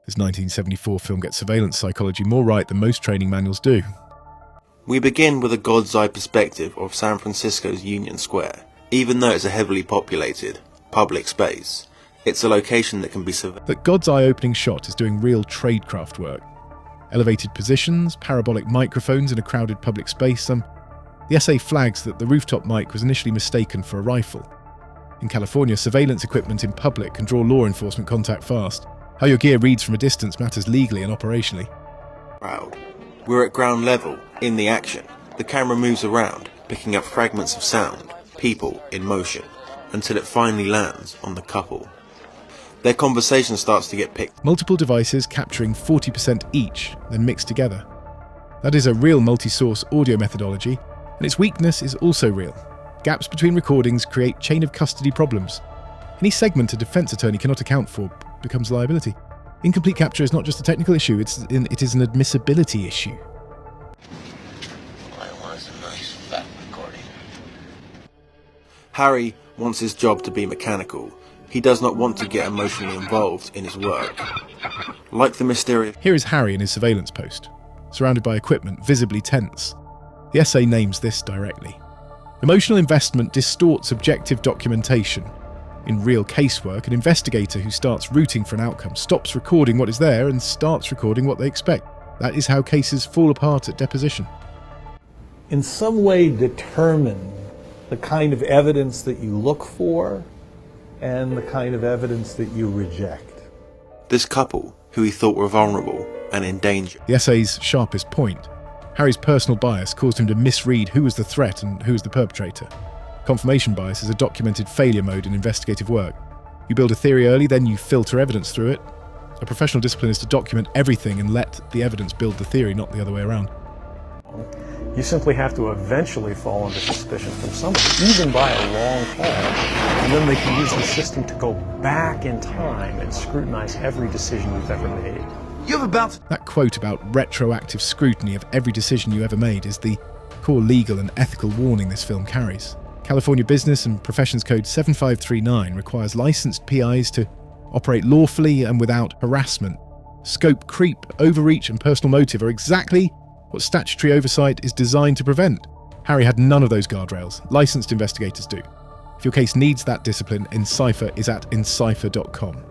This 1974 film gets surveillance psychology more right than most training manuals do. We begin with a god's eye perspective of San Francisco's Union Square. Even though it's a heavily populated, public space, it's a location that can be surveyed. That god's eye opening shot is doing real tradecraft work. Elevated positions, parabolic microphones in a crowded public space. The essay flags that the rooftop mic was initially mistaken for a rifle. In California, surveillance equipment in public can draw law enforcement contact fast. How your gear reads from a distance matters legally and operationally. Proud. We're at ground level, in the action. The camera moves around, picking up fragments of sound, people in motion, until it finally lands on the couple. Their conversation starts to get picked. Multiple devices capturing 40% each, then mixed together. That is a real multi-source audio methodology, and its weakness is also real. Gaps between recordings create chain of custody problems. Any segment a defense attorney cannot account for becomes liability. Incomplete capture is not just a technical issue, it is an admissibility issue. I want a nice fat recording. Harry wants his job to be mechanical. He does not want to get emotionally involved in his work. Like the mysterious... Here is Harry in his surveillance post, surrounded by equipment, visibly tense. The essay names this directly. Emotional investment distorts objective documentation. In real casework, an investigator who starts rooting for an outcome stops recording what is there and starts recording what they expect. That is how cases fall apart at deposition. In some way determine the kind of evidence that you look for and the kind of evidence that you reject. This couple, who he thought were vulnerable and in danger. The essay's sharpest point. Harry's personal bias caused him to misread who was the threat and who was the perpetrator. Confirmation bias is a documented failure mode in investigative work. You build a theory early, then you filter evidence through it. A professional discipline is to document everything and let the evidence build the theory, not the other way around. You simply have to eventually fall under suspicion from somebody, even by a long haul, and then they can use the system to go back in time and scrutinize every decision you've ever made. That quote about retroactive scrutiny of every decision you ever made is the core legal and ethical warning this film carries. California Business and Professions Code 7539 requires licensed PIs to operate lawfully and without harassment. Scope creep, overreach and personal motive are exactly what statutory oversight is designed to prevent. Harry had none of those guardrails. Licensed investigators do. If your case needs that discipline, Encyphir is at encyphir.com.